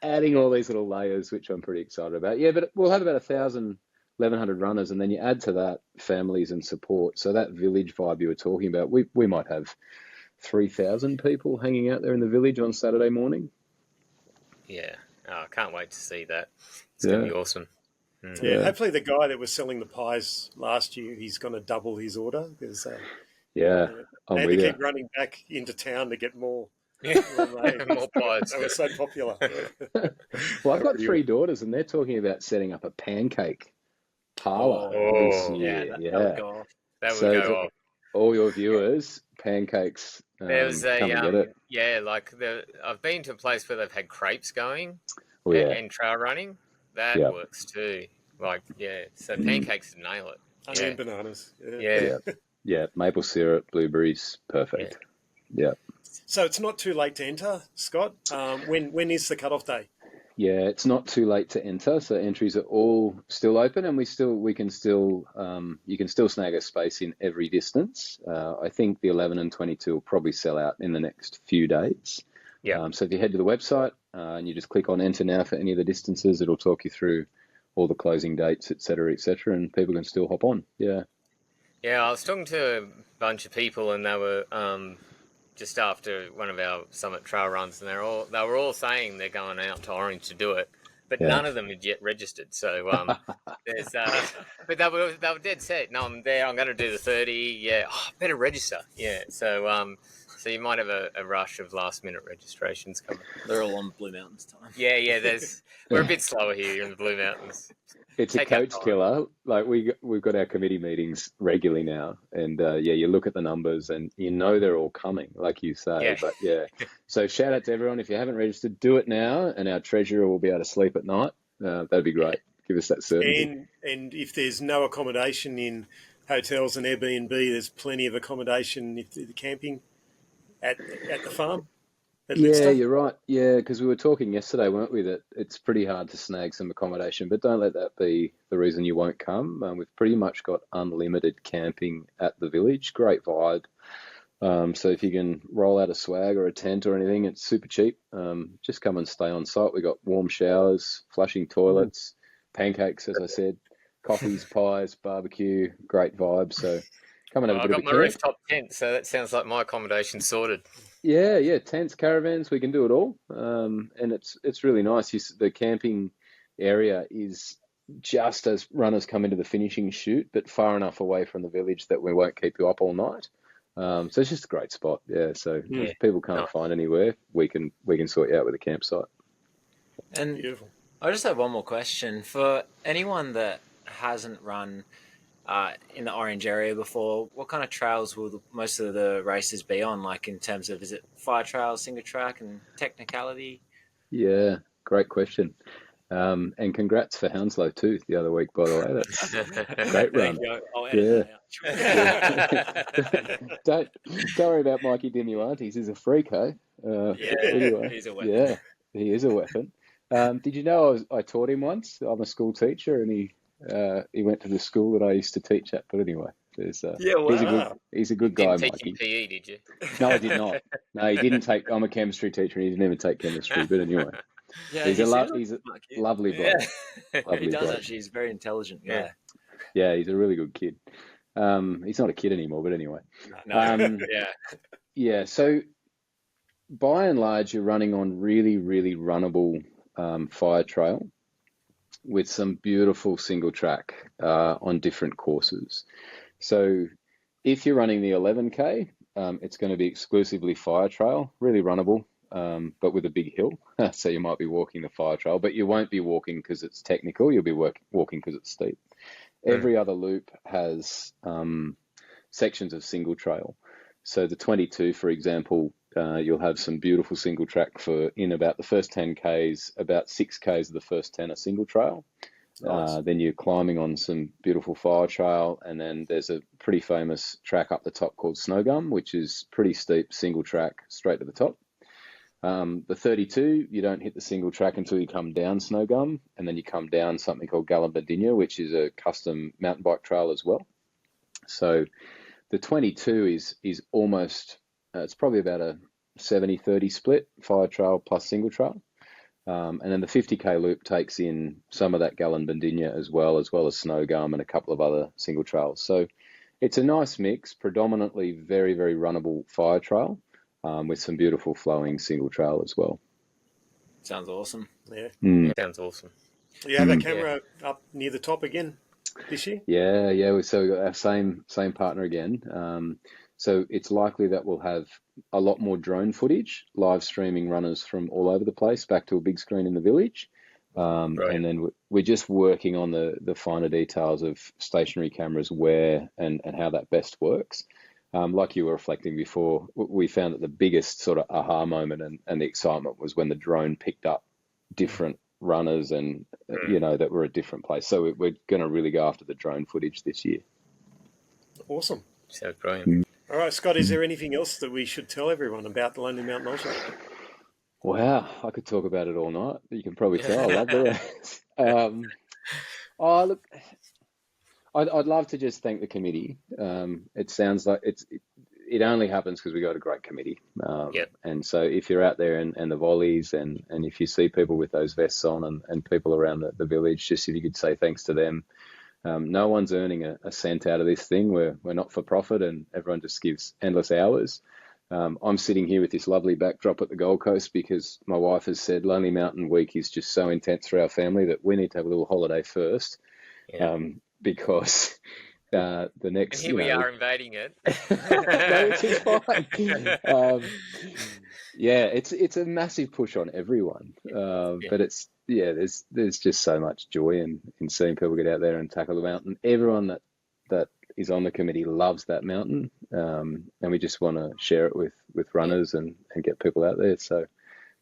adding all these little layers, which I'm pretty excited about. Yeah, but we'll have about 1,000, 1,100 runners, and then you add to that families and support. So that village vibe you were talking about, we might have 3,000 people hanging out there in the village on Saturday morning. Yeah. Oh, I can't wait to see that. It's going to be awesome. Yeah, hopefully the guy that was selling the pies last year, he's going to double his order because I'm they with keep running back into town to get more. More pies. They were so popular. Well, I've got 3 daughters, and they're talking about setting up a pancake parlor this year. That would go off. That would go off. All your viewers, pancakes. There was come and get it. I've been to a place where they've had crepes going and trail running. That works too. So pancakes nail it. Onion bananas. Yeah, maple syrup, blueberries, perfect. Yeah. So it's not too late to enter, Scott. When is the cutoff day? Yeah, it's not too late to enter. So entries are all still open, and you can still snag a space in every distance. I think the 11 and 22 will probably sell out in the next few days. Yeah. So if you head to the website and you just click on enter now for any of the distances, it'll talk you through all the closing dates, et cetera, and people can still hop on. Yeah. Yeah, I was talking to a bunch of people, and they were just after one of our summit trail runs, and they were all saying they're going out to Orange to do it, but none of them had yet registered. So there's, but they were dead set. No, I'm there. I'm going to do the 30. Yeah, better register. Yeah, so you might have a rush of last minute registrations coming. They're all on Blue Mountains time. Yeah. We're a bit slower here in the Blue Mountains. It's a coach killer. Like we've got our committee meetings regularly now, and you look at the numbers and you know they're all coming, like you say. Yeah. But so shout out to everyone. If you haven't registered, do it now, and our treasurer will be able to sleep at night. That'd be great. Give us that certainty. And if there's no accommodation in hotels and Airbnb, there's plenty of accommodation if the camping at the farm. Yeah, you're right. Yeah, because we were talking yesterday, weren't we, that it's pretty hard to snag some accommodation, but don't let that be the reason you won't come. We've pretty much got unlimited camping at the village. Great vibe. So if you can roll out a swag or a tent or anything, it's super cheap. Just come and stay on site. We've got warm showers, flushing toilets, pancakes, as I said, coffees, pies, barbecue, great vibe. So come and have a bit of a camp. I've got my rooftop tent, so that sounds like my accommodation's sorted. Yeah, tents, caravans, we can do it all, and it's really nice. The camping area is just as runners come into the finishing chute, but far enough away from the village that we won't keep you up all night. So it's just a great spot. Yeah, so if people can't find anywhere, we can sort you out with a campsite. And beautiful. I just have one more question for anyone that hasn't run in the Orange area before. What kind of trails will most of the races be on? Like in terms of, is it fire trails, single track, and technicality? Yeah, great question. And congrats for Hounslow too the other week, by the way. That's a great run. I'll edit that out. Don't worry about Mikey Diminuantes. He's a freak, hey? Anyway, he's a weapon. Yeah, he is a weapon. Did you know I taught him once? I'm a school teacher, and He went to the school that I used to teach at. But anyway, there's Yeah, wow. he's a good guy, Didn't teach him Mikey. PE, did you? No, I did not. No, he didn't take. I'm a chemistry teacher, and he didn't even take chemistry. But anyway, Yeah, he's he a seems like he's a smart kid. lovely Yeah. bloke. He Lovely does bloke. actually. He's a very intelligent guy. Yeah. Yeah, he's a really good kid. He's not a kid anymore, but anyway. No. Yeah. Yeah, so by and large, you're running on really, really runnable fire trail with some beautiful single track on different courses. So if you're running the 11K, it's going to be exclusively fire trail, really runnable, but with a big hill. So you might be walking the fire trail, but you won't be walking because it's technical. You'll be walking because it's steep. Every other loop has sections of single trail. So the 22, for example, you'll have some beautiful single track in about the first 10 Ks, about 6 Ks of the first 10 are single trail. Nice. Then you're climbing on some beautiful fire trail, and then there's a pretty famous track up the top called Snow Gum, which is pretty steep single track straight to the top. The 32, you don't hit the single track until you come down Snow Gum, and then you come down something called Galambadinia, which is a custom mountain bike trail as well. So the 22 is almost, it's probably about a 70-30 split, fire trail plus single trail. And then the 50K loop takes in some of that Galambadinia as well as Snow Gum and a couple of other single trails. So it's a nice mix, predominantly very, very runnable fire trail with some beautiful flowing single trail as well. Sounds awesome. Yeah. Sounds awesome. You have a camera up near the top again this year? Yeah. So we got our same partner again. So it's likely that we'll have a lot more drone footage, live streaming runners from all over the place back to a big screen in the village. And then we're just working on the finer details of stationary cameras, where and how that best works. Like you were reflecting before, we found that the biggest sort of aha moment and the excitement was when the drone picked up different runners and, that were at different places. So we're going to really go after the drone footage this year. Awesome. Sounds brilliant. All right, Scott, is there anything else that we should tell everyone about the Lonely Mountain Ultra? Wow, I could talk about it all night. You can probably tell I love the race. Look, I'd love to just thank the committee. It sounds like it only happens because we got a great committee. And so if you're out there and the volleys and if you see people with those vests on and people around the village, just if you could say thanks to them. No one's earning a cent out of this thing. We're not for profit, and everyone just gives endless hours. I'm sitting here with this lovely backdrop at the Gold Coast because my wife has said Lonely Mountain Week is just so intense for our family that we need to have a little holiday first, because the next... And here we are invading it. No, which is fine. It's a massive push on everyone, but it's... there's just so much joy in seeing people get out there and tackle the mountain. Everyone that is on the committee loves that mountain, and we just want to share it with runners and get people out there. So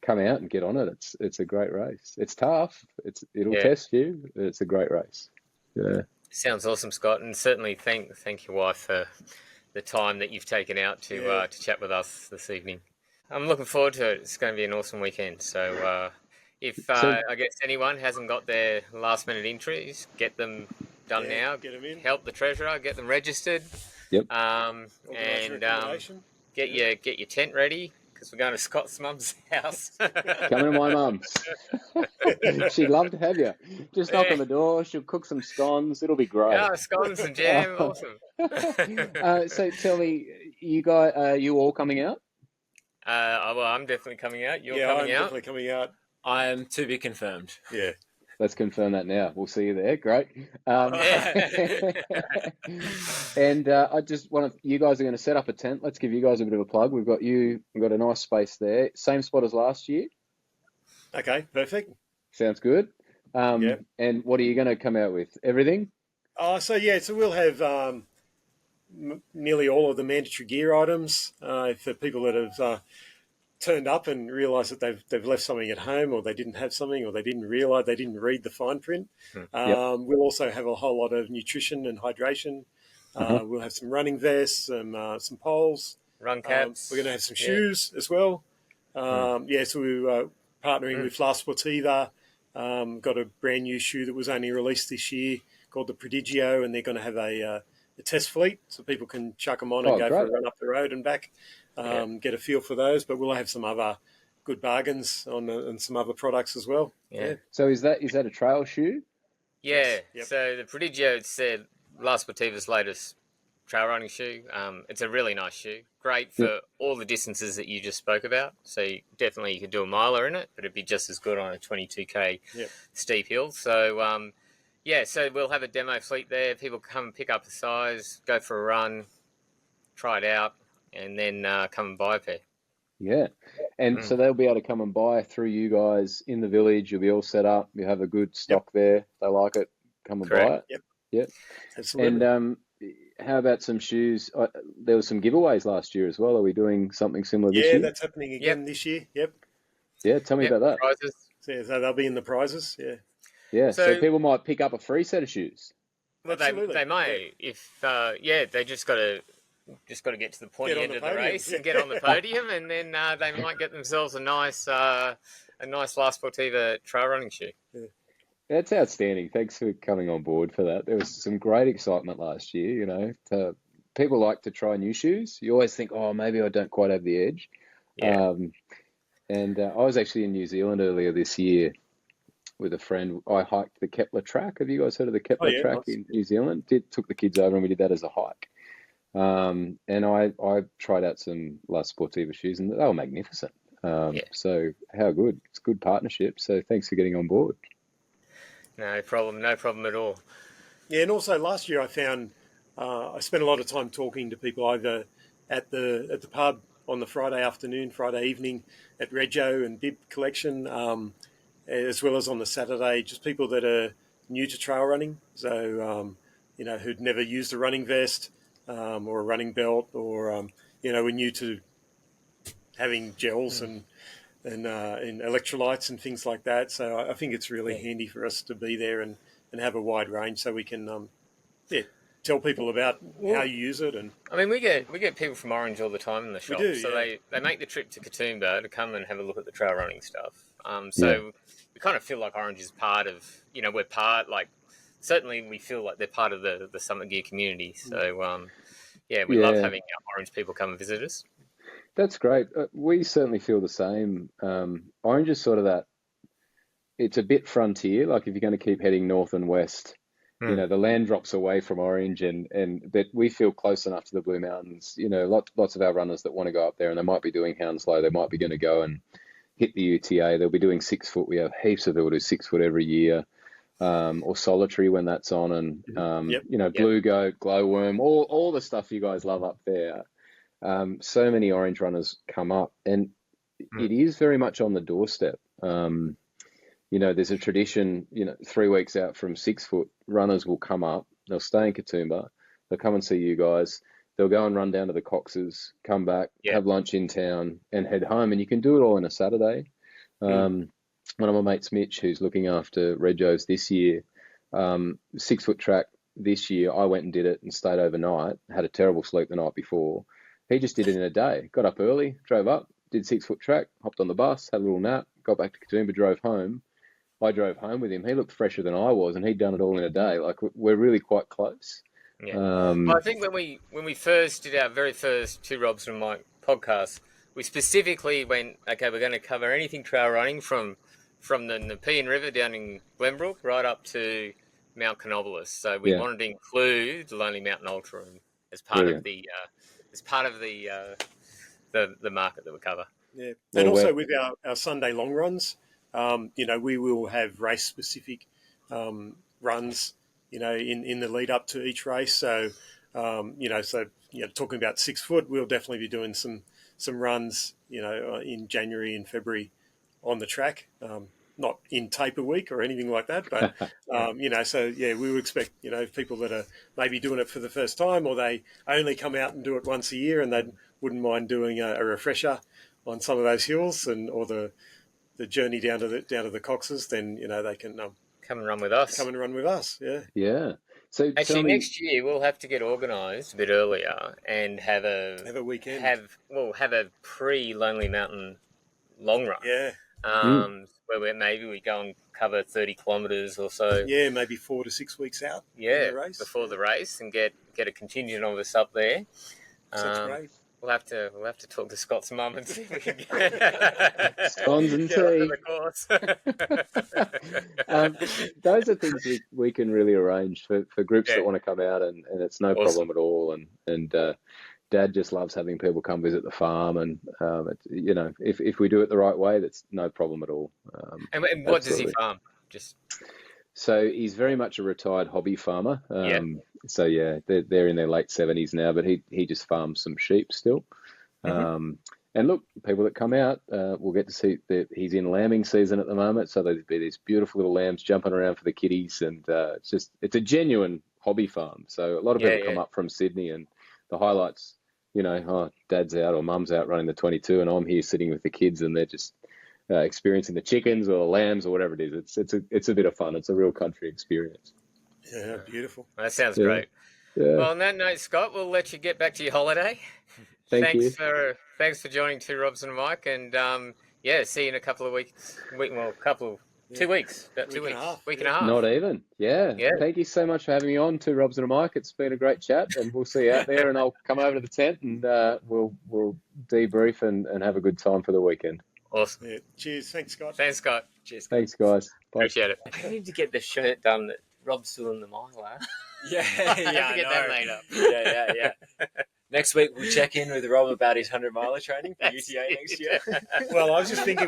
come out and get on it. It's a great race. It's tough. It'll test you. But it's a great race. Yeah. Sounds awesome, Scott, and certainly thank your wife for the time that you've taken out to chat with us this evening. I'm looking forward to it. It's going to be an awesome weekend. So. If I guess anyone hasn't got their last minute entries, get them done now. Get them in. Help the treasurer, get them registered. Yep. And get your tent ready because we're going to Scott's mum's house. Coming to my mum's. She'd love to have you. Just knock on the door. She'll cook some scones. It'll be great. Yeah, scones and jam. Awesome. So tell me, you guys, are you all coming out? Well, I'm definitely coming out. You're I'm coming out. definitely coming out. I am to be confirmed. Yeah. Let's confirm that now. We'll see you there. Great. And I just want you guys are going to set up a tent. Let's give you guys a bit of a plug. We've got a nice space there. Same spot as last year. Okay, perfect. Sounds good. And what are you going to come out with? Everything? So we'll have nearly all of the mandatory gear items for people that have turned up and realised that they've left something at home, or they didn't have something, or they didn't realise they didn't read the fine print. We'll also have a whole lot of nutrition and hydration. We'll have some running vests, some poles, run caps. We're going to have some shoes as well. So we're partnering with La Sportiva. Got a brand new shoe that was only released this year called the Prodigio, and they're going to have a test fleet so people can chuck them on and Oh, go for a great. run up the road and back, get a feel for those. But we'll have some other good bargains on some other products as well. Yeah. So is that a trail shoe? Yeah. Yes, yep. So the Prodigio, it's La Sportiva's latest trail running shoe. It's a really nice shoe. Great for all the distances that you just spoke about. So you could do a miler in it, but it'd be just as good on a 22k steep hill. So so we'll have a demo fleet there. People come and pick up a size, go for a run, try it out, and then come and buy a pair. Yeah. And so they'll be able to come and buy through you guys in the village. You'll be all set up. You have a good stock there. They like it. Come and buy it. Yep. Absolutely. And how about some shoes? There was some giveaways last year as well. Are we doing something similar this year? Yeah, that's happening again this year. Yep. Yeah, tell me about that. Prizes. So they'll be in the prizes. Yeah. Yeah, so people might pick up a free set of shoes. Well, they may if they just got to get to the pointy end of the race and get on the podium, and then they might get themselves a nice La Sportiva trail running shoe. Yeah. That's outstanding. Thanks for coming on board for that. There was some great excitement last year. You know, people like to try new shoes. You always think, oh, maybe I don't quite have the edge. Yeah. I was actually in New Zealand earlier this year with a friend. I hiked the Kepler track. Have you guys heard of the Kepler track in New Zealand? Took the kids over and we did that as a hike. And I tried out some La Sportiva shoes and they were magnificent. So how good. It's a good partnership. So thanks for getting on board. No problem at all. Yeah, and also last year I found I spent a lot of time talking to people either at the pub on the Friday afternoon, Friday evening at Rego and Bib Collection, as well as on the Saturday, just people that are new to trail running, so who'd never used a running vest or a running belt, or were new to having gels and electrolytes and things like that. So I think it's really handy for us to be there and have a wide range so we can tell people about how you use it. And I mean, we get people from Orange all the time in the shop. We do, so yeah. they make the trip to Katoomba to come and have a look at the trail running stuff. We kind of feel like Orange is part of, we're part, like, certainly we feel like they're part of the Summit Gear community. So, we love having Orange people come and visit us. That's great. We certainly feel the same. Orange is sort of that, it's a bit frontier. Like if you're going to keep heading north and west, the land drops away from Orange and that we feel close enough to the Blue Mountains. Lots of our runners that want to go up there and they might be doing Hounslow. They might be going to go and hit the UTA. They'll be doing 6 foot. We have heaps of people do 6 foot every year. Or solitary when that's on, and Blue Goat, Glowworm, all the stuff you guys love up there. So many Orange runners come up, and it is very much on the doorstep. There's a tradition. 3 weeks out from 6 foot, runners will come up. They'll stay in Katoomba. They'll come and see you guys. They'll go and run down to the Coxes, come back, have lunch in town, and head home. And you can do it all on a Saturday. One of my mates, Mitch, who's looking after Regos this year, 6 foot track this year, I went and did it and stayed overnight, had a terrible sleep the night before. He just did it in a day, got up early, drove up, did 6 foot track, hopped on the bus, had a little nap, got back to Katoomba, drove home. I drove home with him. He looked fresher than I was, and he'd done it all in a day. Like, we're really quite close. Yeah. Well, I think when we first did our very first Two Robs and Mike podcast, we specifically went, okay, we're going to cover anything trail running from the Nepean River down in Glenbrook right up to Mount Canobolas. So we wanted to include the Lonely Mountain Ultra as part of the market that we cover. Yeah, and also with our Sunday long runs, we will have race specific runs, in the lead up to each race. So, talking about 6 foot, we'll definitely be doing some runs, in January and February on the track, not in taper week or anything like that, but, we would expect, people that are maybe doing it for the first time, or they only come out and do it once a year and they wouldn't mind doing a refresher on some of those hills or the journey down to the Coxes, then, they can come and run with us. Yeah. So actually, next year we'll have to get organised a bit earlier and have a weekend. Have a pre-Lonely Mountain long run. Yeah. where maybe we go and cover 30 kilometres or so. Yeah, maybe 4 to 6 weeks out. Yeah, the race. before the race, and get a contingent of us up there. That's great. We'll have to talk to Scott's mum and see if we can get, Scones and get onto tea. the course. Those are things we can really arrange for groups Yeah. that want to come out, and it's no Awesome. problem at all. And Dad just loves having people come visit the farm, and if we do it the right way, that's no problem at all. And what does he Absolutely. farm? Just So he's very much a retired hobby farmer. Yeah. So yeah, they're in their late 70s now, but he just farms some sheep still. And look, people that come out will get to see that he's in lambing season at the moment. So there'll be these beautiful little lambs jumping around for the kiddies, and it's a genuine hobby farm. So a lot of people come up from Sydney, and the highlights, Dad's out or Mum's out running the 22, and I'm here sitting with the kids, and they're just experiencing the chickens or the lambs or whatever it is. It's a bit of fun. It's a real country experience. Yeah, beautiful. That sounds great. Yeah. Well, on that note, Scott, we'll let you get back to your holiday. Thanks you. Thanks for joining Two Robs and a Mike, and see you in a couple of weeks. 2 weeks, about 2 weeks, week and a half. Not even. Yeah. Yeah. Thank you so much for having me on, Two Robs and a Mike. It's been a great chat, and we'll see you out there, and I'll come over to the tent, and we'll debrief and have a good time for the weekend. Awesome. Yeah. Cheers. Thanks, Scott. Thanks, Scott. Cheers. Thanks, guys. Bye. Appreciate it. I need to get the shirt done that Rob's doing the mile. Yeah, I have to get that made up. Yeah. Next week we'll check in with Rob about his 100-miler training for UTA next year. Well, I was just thinking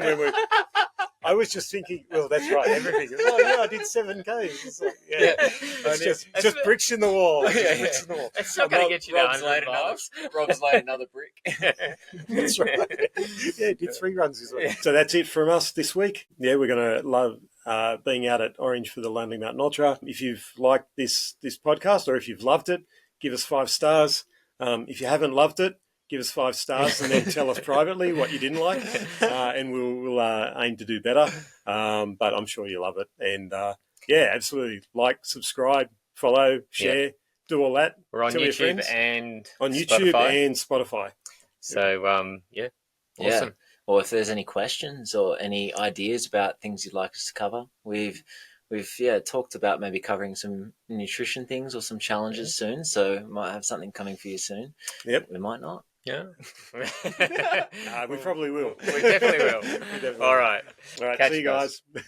well, that's right. Everything. Oh, yeah, I did 7K. It's like, It's just bricks in the wall. Bricks in the wall. It's not going to get you Rob's to laid 100 miles. Rob's laid another brick. That's right. Yeah, did 3 runs this week. So that's it from us this week. Yeah, we're going to love being out at Orange for the Lonely Mountain Ultra. If you've liked this podcast, or if you've loved it, give us 5 stars. If you haven't loved it, give us 5 stars and then tell us privately what you didn't like, and we'll aim to do better. But I'm sure you love it. And absolutely, like, subscribe, follow, share, do all that. We're on Tell your YouTube friends. and On YouTube Spotify. and Spotify. So awesome. Yeah. Or if there's any questions or any ideas about things you'd like us to cover, we've talked about maybe covering some nutrition things or some challenges soon. So we might have something coming for you soon. Yep. We might not. Yeah. We probably will. We definitely will. All right. All right. Catch See you you guys. guys.